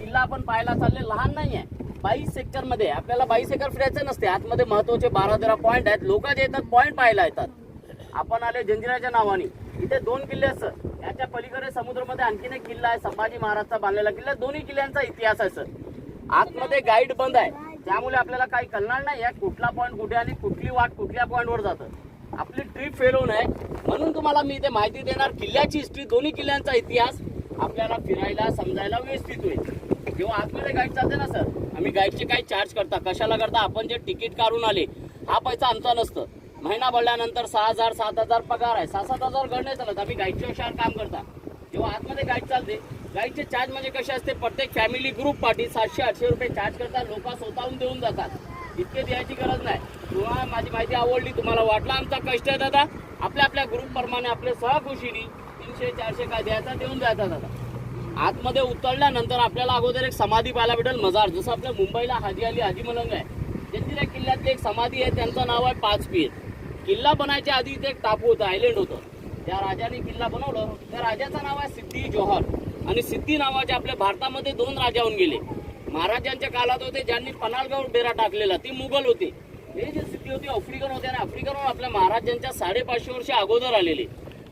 किल्ला आपण पाहायला चालले लहान नाहीये. 22 एकर मध्ये आपल्याला 22 एकर फिरायचं नसते. आतमध्ये महत्वाचे 12-13 पॉइंट आहेत. लोक जे येतात पॉइंट पाहायला येतात. आपण आले जंजिराच्या नावाने. इथे 2 किल्ले असतात. याच्या पलीकडे समुद्रामध्ये आणखीन एक किल्ला आहे, संभाजी महाराजचा बांधलेला किल्ला. दोन्ही किल्ल्यांचा इतिहास आहे सर. आतमध्ये गाईड बंद आहे, त्यामुळे आपल्याला काही कळणार नाही या कुठला पॉइंट कुठे आणि कुठली वाट कुठल्या पॉइंटवर जातं. आपली ट्रिप फेल होऊ नये म्हणून तुम्हाला मी इथे माहिती देणार. किल्ल्याची हिस्ट्री, दोन्ही किल्ल्यांचा इतिहास आपल्याला फिरायला समजायला व्यवस्थित होईल. जेव्हा आतमध्ये गाईड चालते ना सर, आम्ही गाईडचे काही चार्ज करता. कशाला करता? आपण जे तिकीट काढून आले हा पैसा आमचा नसतं. महिना भरल्यानंतर 6,000 7,000 पगार आहे. 6-7 घर नाही चालत. आम्ही गाईडच्या विषयावर काम करता. जेव्हा आतमध्ये गाईड चालते, गाईडचे चार्ज म्हणजे कसे असते, प्रत्येक फॅमिली ग्रुप पार्टी 700-800 रुपये चार्ज करतात. लोक स्वतःहून देऊन जातात. इतके द्यायची गरज नाही. तुम्हाला माझी माहिती आवडली, तुम्हाला वाटला आमचा कष्ट आहे दादा, आपल्या आपल्या ग्रुप प्रमाणे आपले सहखुशीने 300-400 काय द्यायचा देऊन द्यायचा दादा. आतमध्ये उतरल्यानंतर आपल्याला अगोदर एक समाधी पाहायला भेटेल, मजार. जसं आपल्या मुंबईला हाजी अली हाजी मलंग आहे, जंजिरा किल्ल्यातली एक समाधी आहे, त्यांचं नाव आहे 5 पीर. किल्ला बनायच्या आधी इथे एक टापू होतं, आयलंड होतं. त्या राजाने किल्ला बनवलं. त्या राजाचं नाव आहे सिद्धी जोहर. आणि सिद्धी नावाचे आपल्या भारतामध्ये 2 राजा होऊन गेले. महाराजांच्या काळात होते ज्यांनी पन्हाळगड डेरा टाकलेला, ती मुघल होते. हे जे सिद्धी होती आफ्रिकन होते आणि आफ्रिकनवर आपल्या महाराजांच्या 550 वर्ष अगोदर आलेले.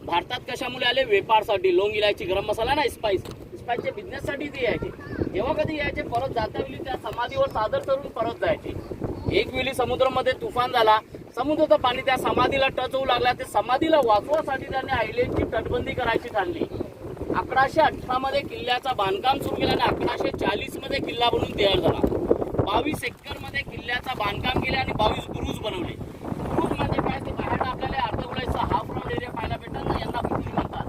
भारतात कशामुळे आले? वेपारसाठी. लोंग, इलायची, गरम मसाला ना, स्पाइसच्या बिझनेससाठी ते यायचे. जेव्हा कधी यायचे परत जाता वेळी त्या समाधीवर चादर चढून परत जायचे. एक वेळी समुद्रामध्ये तुफान झाला, समुद्राचं पाणी त्या समाधीला टच होऊ लागला. ते समाधीला वाचवासाठी त्यांनी आयलंडची तटबंदी करायची ठरली. 1118 मध्ये किल्ल्याचा बांधकाम सुरू केलं आणि 1140 मध्ये किल्ला बनून तयार झाला. 22 एकर मध्ये किल्ल्याचा बांधकाम केले आणि 22 बुरुज बनवले. बुरुज म्हणजे काय? ते बाहेर आपल्याला अर्धगोलाचा हाफ राऊंड एरिया पाहायला भेटतात ना, यांना बुरुज म्हणतात.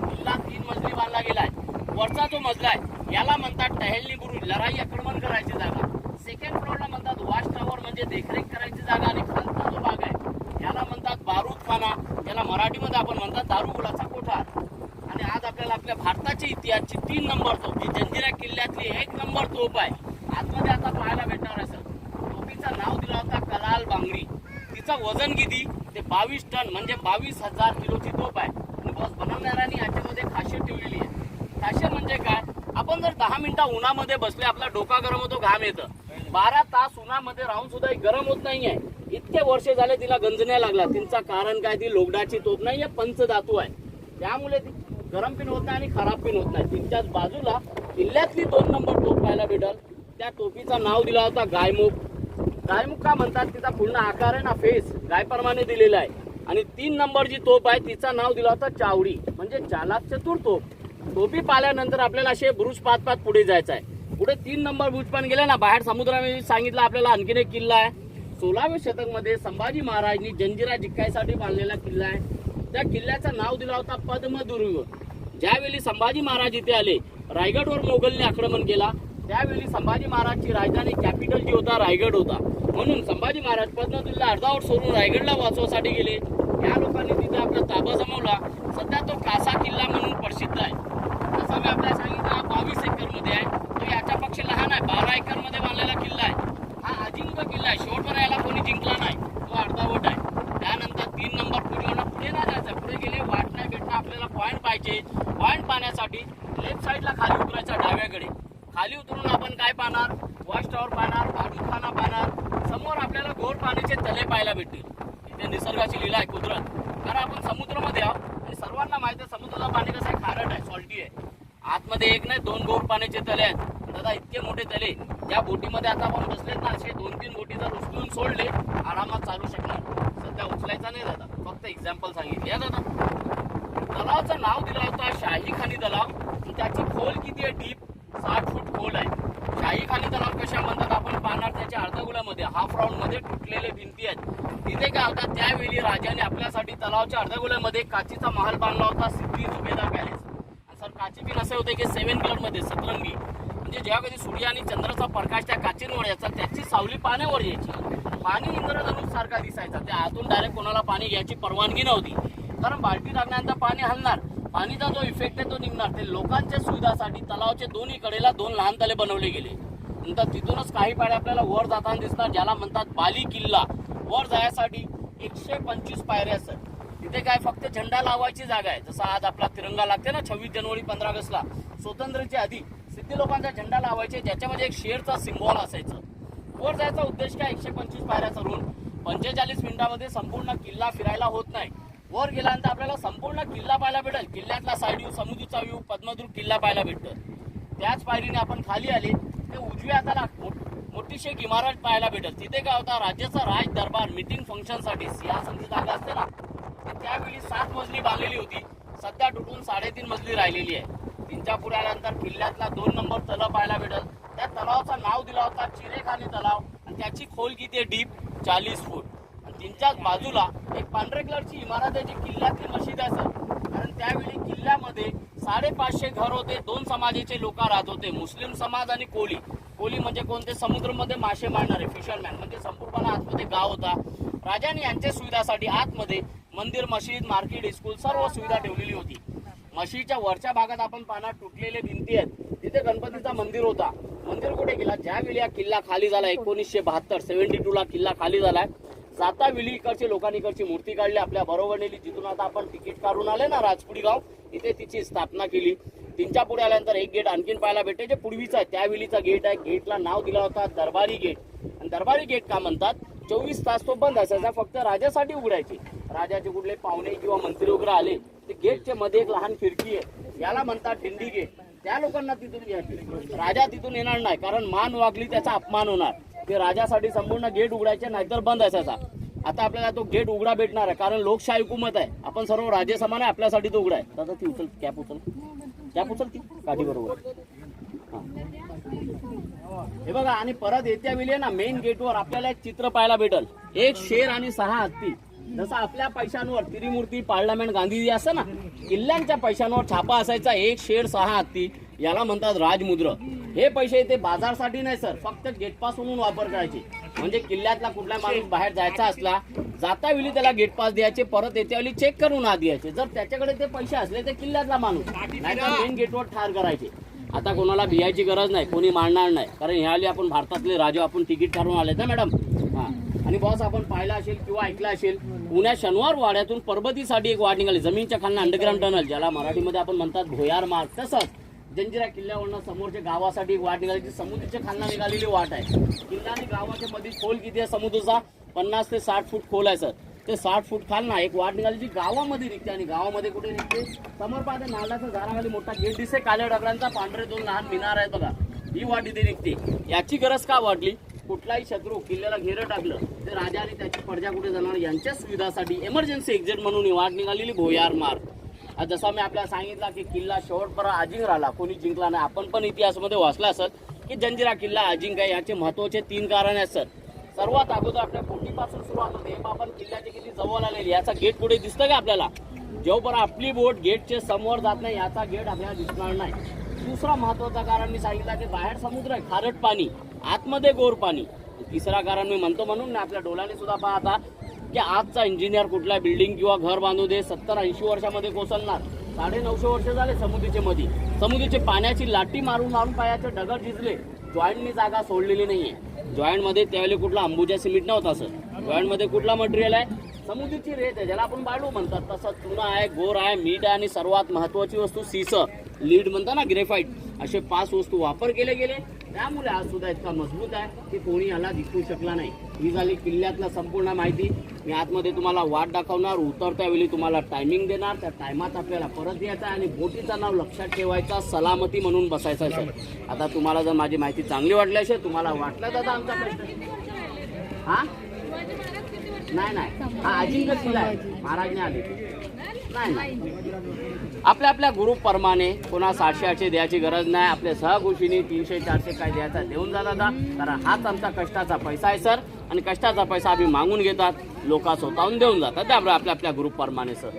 किल्ला 3 मजली बांधला गेलाय. वरचा जो मजला आहे याला म्हणतात टहलनी बुरुज, लढाई आक्रमण करायची जागा. सेकंड फ्लोअरला म्हणतात वॉच टॉवर, म्हणजे देखरेख करायची जागा. आणि खालचा जो भाग आहे याला म्हणतात बारूदखाना, याला मराठीमध्ये आपण म्हणतात दारुगोळाचा कोठार. आणि आज आपल्याला आपल्या भारताच्या इतिहासची 3 नंबर तोप, जी जंजिरा किल्ल्यातली 1 नंबर तोप आहे, आतमध्ये आता पाहायला भेटणार आहे सर. तोफीचं नाव दिला होता कलाल बांगडी. तिचं वजन किती? ते 22 टन, म्हणजे 22,000 किलोची तोप आहे. आणि बॉस बनवणाऱ्यांनी याच्यामध्ये खासियत ठेवलेली आहे. खासियत म्हणजे काय? आपण जर 10 मिनिटं उन्हामध्ये बसले, आपला डोका गरम होतो, घाम येतं. 12 तास उन्हामध्ये राहून सुद्धा गरम होत नाहीये. इतके वर्ष झाले तिला गंजण्या लागला. तिचं कारण काय? ती लोखंडाची तोप नाही आहे, पंचधातू आहे. त्यामुळे ती गरम पिन होत नाही आणि खराब पिन होत नाही. तिच्याच बाजूला किल्ल्यातली 2 नंबर तोप पाहायला भेटल. त्या टोपीचं नाव दिला होता गायमुख. गायमुख का म्हणतात? तिचा पूर्ण आकार आहे ना, फेस गायप्रमाणे दिलेला आहे. आणि 3 नंबर जी तोप आहे तिचं नाव दिला होता चावडी, म्हणजे चालाक चतुर तोप. टोपी पाहिल्यानंतर आपल्याला असे बुरुज पाहत पुढे जायचं आहे. पुढे 3 नंबर बुरुज पण गेले ना, बाहेर समुद्रामध्ये सांगितलं आपल्याला आणखीन एक किल्ला आहे. 16व्या शतकमध्ये संभाजी महाराजांनी जंजिरा जिंकायसाठी बांधलेला किल्ला आहे. त्या किल्ल्याचं नाव दिला होता पद्मदुर्ग. ज्यावेळी संभाजी महाराज इथे आले, रायगडवर मोगलने आक्रमण केला, त्यावेळी संभाजी महाराजची राजधानी कॅपिटल जी होता रायगड होता. म्हणून संभाजी महाराज पद्मदुर्गला अर्धावट सोडून रायगडला वाचवासाठी गेले. या लोकांनी तिथे आपला ताबा जमवला. सध्या तो कासा किल्ला म्हणून प्रसिद्ध आहे. जसं मी आपल्याला सांगितलं 22 एकर मध्ये आहे, तो याच्यापेक्षा लहान आहे. 12 एकर मध्ये बांधलेला किल्ला आहे. हा अजिंक्य किल्ला आहे. शेवटपर्यंत याला कोणी जिंकला नाही, तो अर्धावट आहे. त्यानंतर 3 नंबर पुढे ना जायचं. पुढे गेले वाट नाही भेटणं, आपल्याला पॉईंट पाहिजे. पॉईंट पाहण्यासाठी लेफ्ट साईडला खाली उतरायचं, डाव्याकडे. खाली उतरून आपण काय पाहणार? वॉच टॉवर पाहणार, बारूदखाना पाहणार. समोर आपल्याला गोड पाणी पाण्याचे तले पाहायला भेटतील. इथे निसर्गाची लीला आहे, कुदरत. कारण आपण समुद्रामध्ये आहोत आणि सर्वांना माहिती आहे समुद्राचं पाणी कसं आहे, खारट आहे, सॉल्टी आहे. आतमध्ये एक नाही 2 गोड पाण्याचे तले आहेत दादा, इतके मोठे तले. ज्या बोटीमध्ये आता आपण बसलेत ना, असे 2-3 बोटी जर उचलून सोडले आरामात चालू शकणार. सध्या उचलायचा नाही दादा, फक्त एक्झाम्पल सांगितले आहे दादा. तलावाचं नाव दिलं होतं शाही खानी तलाव. त्याची खोल किती आहे, डीप 60 फूट खोल आहे. शाही खानी तलाव कशा म्हणतात आपण पाहणार, त्याच्या अर्धगोलामध्ये हाफ राऊंड मध्ये तुटलेले भिंती आहेत. तिथे काय होतात, त्यावेळी राजाने आपल्यासाठी तलावाच्या अर्धगोलामध्ये काचीचा महल बांधला होता, सिद्धी जुबेदार पॅलेस. सर काची बिन असे होते की 7 कलर मध्ये सतरंगी, म्हणजे जेव्हा कधी सूर्य आणि चंद्राचा प्रकाश त्या काचींवर यायचा त्याची सावली पाण्यावर यायची. पाणी इंद्रधनुष सारखा दिसायचा. त्या आतून डायरेक्ट कोणाला पाणी घ्यायची परवानगी नव्हती, कारण बाल्टी टाकल्यानंतर पाणी हलणार, पाणीचा जो इफेक्ट आहे तो निघणार. ते लोकांच्या सुविधासाठी तलावाचे दोन्ही कडेला 2 लहान तले बनवले गेले. नंतर तिथूनच काही पायऱ्या आपल्याला वर जाताना दिसतात, ज्याला म्हणतात बाली किल्ला. वर जायसाठी 125 पायऱ्या असतात. तिथे काय फक्त झेंडा लावायची जागा आहे. जसं आज आपला तिरंगा लागते ना 26 जानेवारी 15 ऑगस्टला, स्वातंत्र्याच्या आधी सिद्धी लोकांचा झेंडा लावायचे, ज्याच्यामध्ये एक शेरचा सिम्बॉल असायचं. वर जायचा उद्देश काय, 125 पायऱ्या चढून 45 मिनिटांमध्ये संपूर्ण किल्ला फिरायला होत नाही. वर गेल्यानंतर आपल्याला संपूर्ण किल्ला पाहायला भेटेल. किल्ल्यातला साईड व्ह्यू, समुद्राचा व्ह्यू, पद्मदुर्ग किल्ला पाहायला भेटतं. त्याच पायरीने आपण खाली आले ते उजव्या हाताला मोठीशी एक इमारत पाहायला भेटेल. तिथे काय होता, राज्याचा राज दरबार मीटिंग फंक्शनसाठी सिंहासनची जागा असते ना, त्यावेळी 7 मजली बांधलेली होती. सध्या तुटून 3.5 मजली राहिलेली आहे. तिच्या पुढे आल्यानंतर किल्ल्यातला 2 नंबर तलाव पाहायला भेटेल. त्या तलावाचं नाव दिला होता चिरेखानी तलाव आणि त्याची खोल किती आहे, डीप 40 फूट. आणि तिच्याच बाजूला एक पांढऱ्या कलरची इमारत आहे जी किल्ल्यातली मशीद आहे सर. कारण त्यावेळी किल्ल्यामध्ये 550 घर होते. 2 समाजाचे लोक राहत होते, मुस्लिम समाज आणि कोली. कोली म्हणजे कोणते, समुद्रामध्ये मासे मारणारे फिशरमॅन. म्हणजे संपूर्ण आतमध्ये गाव होता. राजाने यांच्या सुविधासाठी आतमध्ये मंदिर, मशीद, मार्केट, स्कूल सर्व सुविधा ठेवलेली होती. मशीदच्या वरच्या भागात आपण पाहणार तुटलेले भिंती आहेत. तिथे गणपतीचा मंदिर होता. मंदिर कुठे गेला, ज्यावेळी हा किल्ला खाली झाला 1972 ला किल्ला खाली झालाय. जातावेळी इकडचे लोकांनी इकडची मूर्ती काढली, आपल्या बरोबर नेली. जिथून आता आपण तिकीट काढून आले ना राजपुडी गाव, इथे तिची स्थापना केली. तिच्या पुढे आल्यानंतर एक गेट आणखीन पाहायला भेटते, जे पूर्वीचा आहे त्यावेळीचा गेट आहे. गेटला नाव दिला होता दरबारी गेट. आणि दरबारी गेट का म्हणतात, 24 तास तो बंद असायचा, फक्त राजासाठी उघडायचे. राजाचे कुठले पाहुणे किंवा मंत्री वगैरे आले ते गेटच्या मध्ये एक लहान खिडकी आहे, याला म्हणतात दिंडी गेट. त्या लोकांना तिथून घ्यायचे. राजा तिथून येणार नाही, कारण मान वागली त्याचा अपमान होणार. ते राजासाठी संपूर्ण गेट उघडायचे, नाहीतर बंद असायचा. आता आपल्याला तो गेट उघडा भेटणार आहे, कारण लोकशाही हुकूमत आहे. आपण सर्व राजे समान आहे, आपल्यासाठी तो उघडा आहे. दादा ती उचल, कॅप उचल ती काठी बरोबर. हे बघा, आणि परत येत्या वेळी ना मेन गेटवर आपल्याला एक चित्र पाहायला भेटल, एक शेर आणि 6 हत्ती. जसं आपल्या पैशांवर त्रिमूर्ती, पार्लमेंट, गांधीजी असं ना, किल्ल्यांच्या पैशांवर छापा असायचा, एक शेर 6 हत्ती. याला म्हणतात राजमुद्र. हे पैसे इथे बाजारसाठी नाही सर, फक्त गेट पास म्हणून वापर करायचे. म्हणजे किल्ल्यातला कुठला माणूस बाहेर जायचा असला, जातावेळी त्याला गेट पास द्यायचे, परत येत्यावेळी चेक करून आत द्यायचे. जर त्याच्याकडे ते पैसे असले तर किल्ल्यातला माणूस, नाहीतर मेन गेटवर ठार करायचे. आता कोणाला भियायची गरज नाही, कोणी मारणार नाही, कारण ह्यावेळी आपण भारतातले राजे, आपण तिकीट काढून आले ना मॅडम. हा, आणि बॉस आपण पाहिला असेल किंवा ऐकला असेल, पुण्यात शनिवार वाड्यातून परबतीसाठी एक वाट निघाली, जमीनच्या खालनं अंडरग्राऊंड टनल, ज्याला मराठीमध्ये आपण म्हणतात भोयार मार्ग. तसंच जंजिरा किल्ल्यावरनं समोरच्या गावासाठी एक वाट निघाली, जी समुद्राच्या खालनं निघालेली वाट आहे. किल्ला आणि गावाच्या मध्ये खोल किती आहे समुद्राचा, 50 ते 60 फूट खोल आहे सर. ते 60 फूट खालना एक वाट निघाली जी गावामध्ये निघते. आणि गावामध्ये कुठे निघते, समोर पाहते नारळाच्या झाडाखाली मोठा गेट दिसते, काळ्या दगडांचा, पांढरे 2 लहान मिनार आहेत बघा. ही वाट इथे निघते. याची गरज का वाटली, कुठलाही शत्रू किल्ल्याला घेरं टाकलं ते राजा आणि त्याची प्रजा कुठे जाणार, यांच्या सुविधासाठी इमर्जन्सी एक्झिट म्हणून ही वाट निघालेली भोयार मार्ग. आज जसा मी आपल्याला सांगितला की किल्ला शेवटपर्यंत अजिंक्य राहिला, कोणी जिंकला नाही. आपण पण इतिहासामध्ये वाचला असेल की जंजिरा किल्ला अजिंक्य आहे. याचे महत्वाचे 3 कारण आहेत सर. सर्वात अगोदर आपल्या बोटीपासून सुरुवात होते. आपण किल्ल्याचे किती जवळ आलेले, याचा गेट पुढे दिसतं का आपल्याला, जोपर्यंत आपली बोट गेटचे समोर जात नाही याचा गेट आपल्याला दिसणार नाही. दुसरा महत्वाचा कारण मी सांगितला की बाहेर समुद्र आहे, खारट पाणी, आतमध्ये गोर पाणी. तिसरा कारण मी म्हणतो म्हणून आपल्या डोळ्याने सुद्धा पाहता की आजचा इंजिनियर कुठला बिल्डिंग किंवा घर बांधू दे 70-80 वर्षामध्ये कोसळणार. 950 वर्ष झाले समुद्राच्या मध्ये. समुद्राची पाण्याची लाटी मारून मारून पायाचे दगड झिजले. जॉईंटनी जागा सोडलेली नाहीये. जॉईंट मध्ये त्यावेळी कुठला अंबुजा सिमेंट नव्हता सर. जॉईंट मध्ये कुठला मटेरियल आहे, समुद्राची रेत आहे, ज्याला आपण बाळू म्हणतात. तसं चुना आहे, गोर आहे, मीठ आहे, आणि सर्वात महत्वाची वस्तू सीस, लीड म्हणतात ना, ग्रेफाईट. असे 5 वस्तू वापर केले गेले. त्यामुळे आज सुद्धा इतका मजबूत आहे की कोणी याला जिंकू शकला नाही. ही झाली किल्ल्यातला संपूर्ण माहिती. मी आतमध्ये तुम्हाला वाट दाखवणार, उतरत्या वेळी तुम्हाला टायमिंग देणार. त्या टायमात आपल्याला परत यायचं आणि बोटीचं नाव लक्षात ठेवायचा, सलामती म्हणून बसायचं असेल. आता तुम्हाला जर माझी माहिती चांगली वाटली असेल, तुम्हाला वाटलं दादा आमचा प्रश्न हा नाही हा अजिंक्य किल्ला आहे, महाराजने आले नाही. आपल्या आपल्या ग्रुपप्रमाणे कोणा 700-800 द्यायची गरज नाही. आपल्या सहकुशीने 300-400 काय द्यायचा देऊन जा दादा, कारण हाच आमचा कष्टाचा पैसा आहे सर. आणि कष्टाचा पैसा आम्ही मागून घेतात, लोक स्वतःहून देऊन जातात. त्यामुळे आपल्या आपल्या ग्रुपप्रमाणे सर.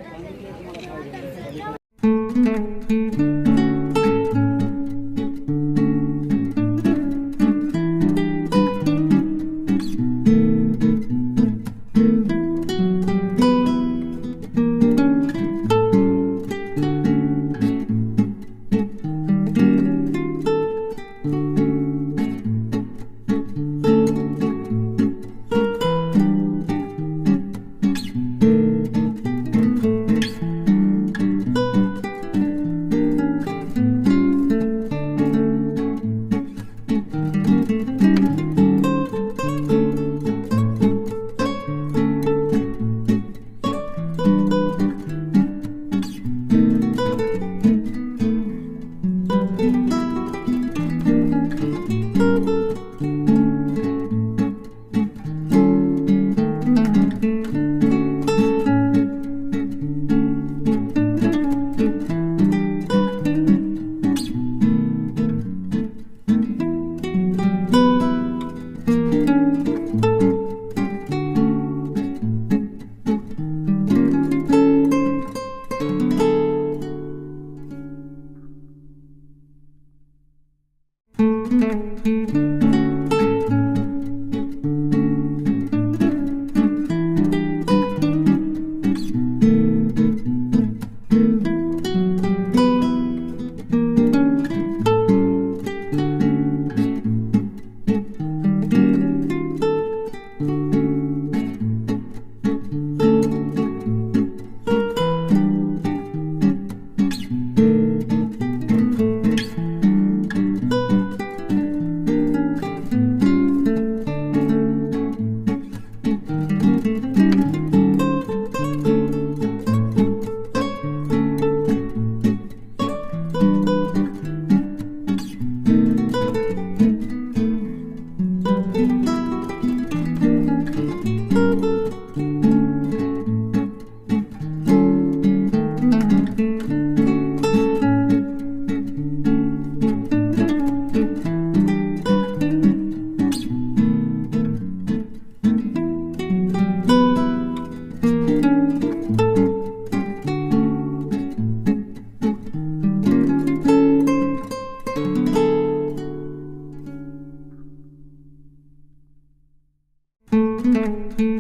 Thank you.